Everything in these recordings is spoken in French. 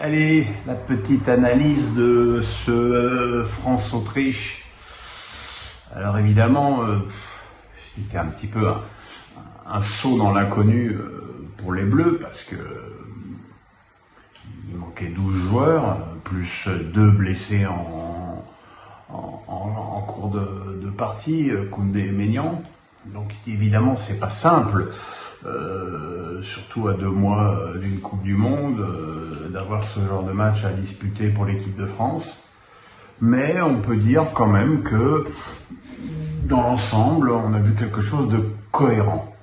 Allez, la petite analyse de ce France-Autriche. Alors évidemment, c'était un petit peu un saut dans l'inconnu pour les Bleus parce que il manquait 12 joueurs, plus 2 blessés en cours de partie, Koundé et Maignan. Donc évidemment, c'est pas simple. Surtout à 2 mois d'une Coupe du Monde, d'avoir ce genre de match à disputer pour l'équipe de France. Mais on peut dire quand même que dans l'ensemble, on a vu quelque chose de cohérent.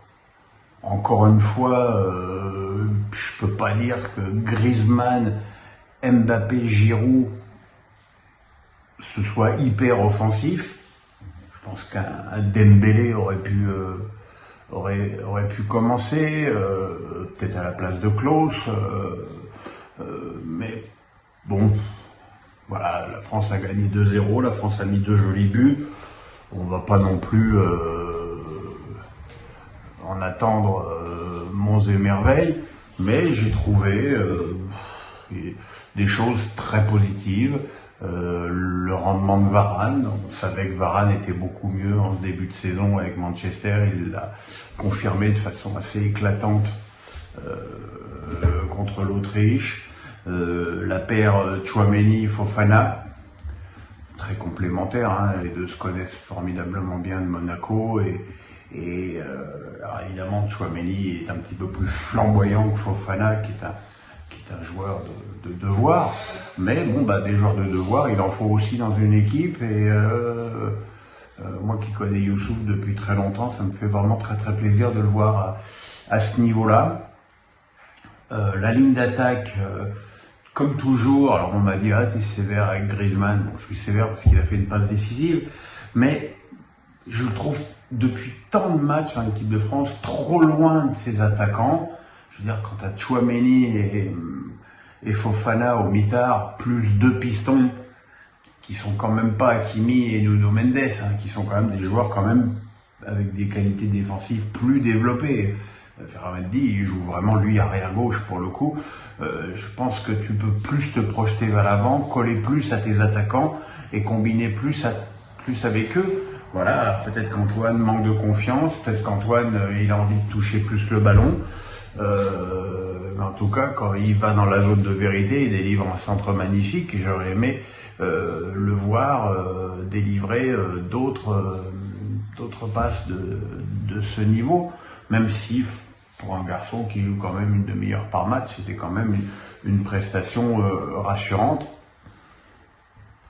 Encore une fois, je peux pas dire que Griezmann, Mbappé, Giroud ce soit hyper offensif. Je pense qu'un Dembélé aurait pu commencer, peut-être à la place de Klose, mais bon, voilà, la France a gagné 2-0, la France a mis 2 jolis buts, on va pas non plus en attendre monts et merveilles, mais j'ai trouvé des choses très positives. Le rendement de Varane, on savait que Varane était beaucoup mieux en ce début de saison avec Manchester, il l'a confirmé de façon assez éclatante contre l'Autriche. La paire Tchouaméni-Fofana, très complémentaire, hein, les deux se connaissent formidablement bien de Monaco alors évidemment Tchouaméni est un petit peu plus flamboyant que Fofana qui est un joueur de devoir, mais bon, des joueurs de devoir, il en faut aussi dans une équipe, et moi qui connais Youssouf depuis très longtemps, ça me fait vraiment très très plaisir de le voir à ce niveau-là. La ligne d'attaque, comme toujours, alors on m'a dit t'es sévère avec Griezmann, bon, je suis sévère parce qu'il a fait une passe décisive, mais je le trouve depuis tant de matchs en équipe de France trop loin de ses attaquants. Je veux dire, quand t'as Tchouaméni et Fofana au mitard, plus 2 pistons, qui sont quand même pas Hakimi et Nuno Mendes, hein, qui sont quand même des joueurs quand même avec des qualités défensives plus développées. Ferramendi, il joue vraiment lui arrière gauche pour le coup. Je pense que tu peux plus te projeter vers l'avant, coller plus à tes attaquants et combiner plus avec eux. Voilà, peut-être qu'Antoine manque de confiance, peut-être qu'Antoine il a envie de toucher plus le ballon. Mais en tout cas, quand il va dans la zone de vérité, il délivre un centre magnifique, et j'aurais aimé le voir délivrer d'autres passes de ce niveau, même si pour un garçon qui joue quand même une demi-heure par match, c'était quand même une prestation rassurante.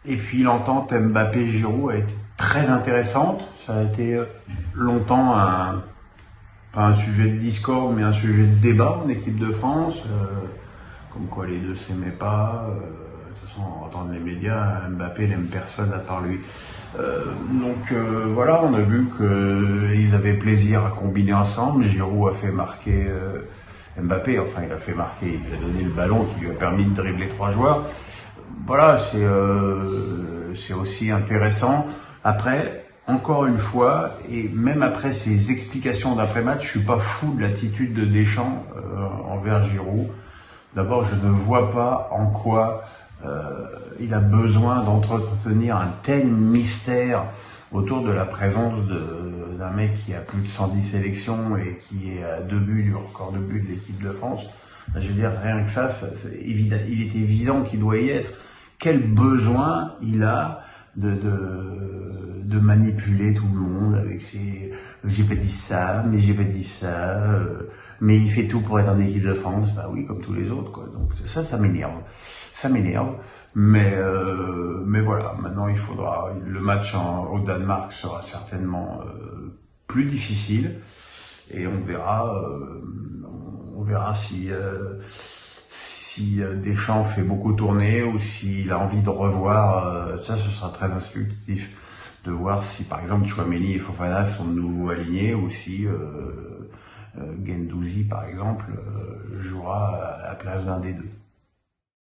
Et puis l'entente Mbappé-Giroud a été très intéressante, ça a été longtemps pas un sujet de discorde, mais un sujet de débat en équipe de France, comme quoi les deux s'aimaient pas. De toute façon, on entend les médias, Mbappé n'aime personne à part lui. Donc voilà, on a vu qu'ils avaient plaisir à combiner ensemble. Giroud a fait marquer Mbappé, enfin il a fait marquer, il a donné le ballon qui lui a permis de dribbler 3 joueurs. Voilà, c'est aussi intéressant. Après, encore une fois, et même après ces explications d'après-match, je suis pas fou de l'attitude de Deschamps envers Giroud. D'abord, je ne vois pas en quoi il a besoin d'entretenir un tel mystère autour de la présence d'un mec qui a plus de 110 sélections et qui est à 2 buts du record de buts de l'équipe de France. Je veux dire, rien que ça il est évident qu'il doit y être. Quel besoin il a de manipuler tout le monde avec ses j'ai pas dit ça, mais j'ai pas dit ça, mais il fait tout pour être en équipe de France. Bah oui, comme tous les autres, quoi. Donc ça m'énerve, mais voilà, maintenant le match au Danemark sera certainement plus difficile, et on verra si Deschamps fait beaucoup tourner ou s'il a envie de revoir. Ça, ce sera très instructif de voir si, par exemple, Tchouaméni et Fofana sont de nouveau alignés, ou si Guendouzi, par exemple, jouera à la place d'un des deux.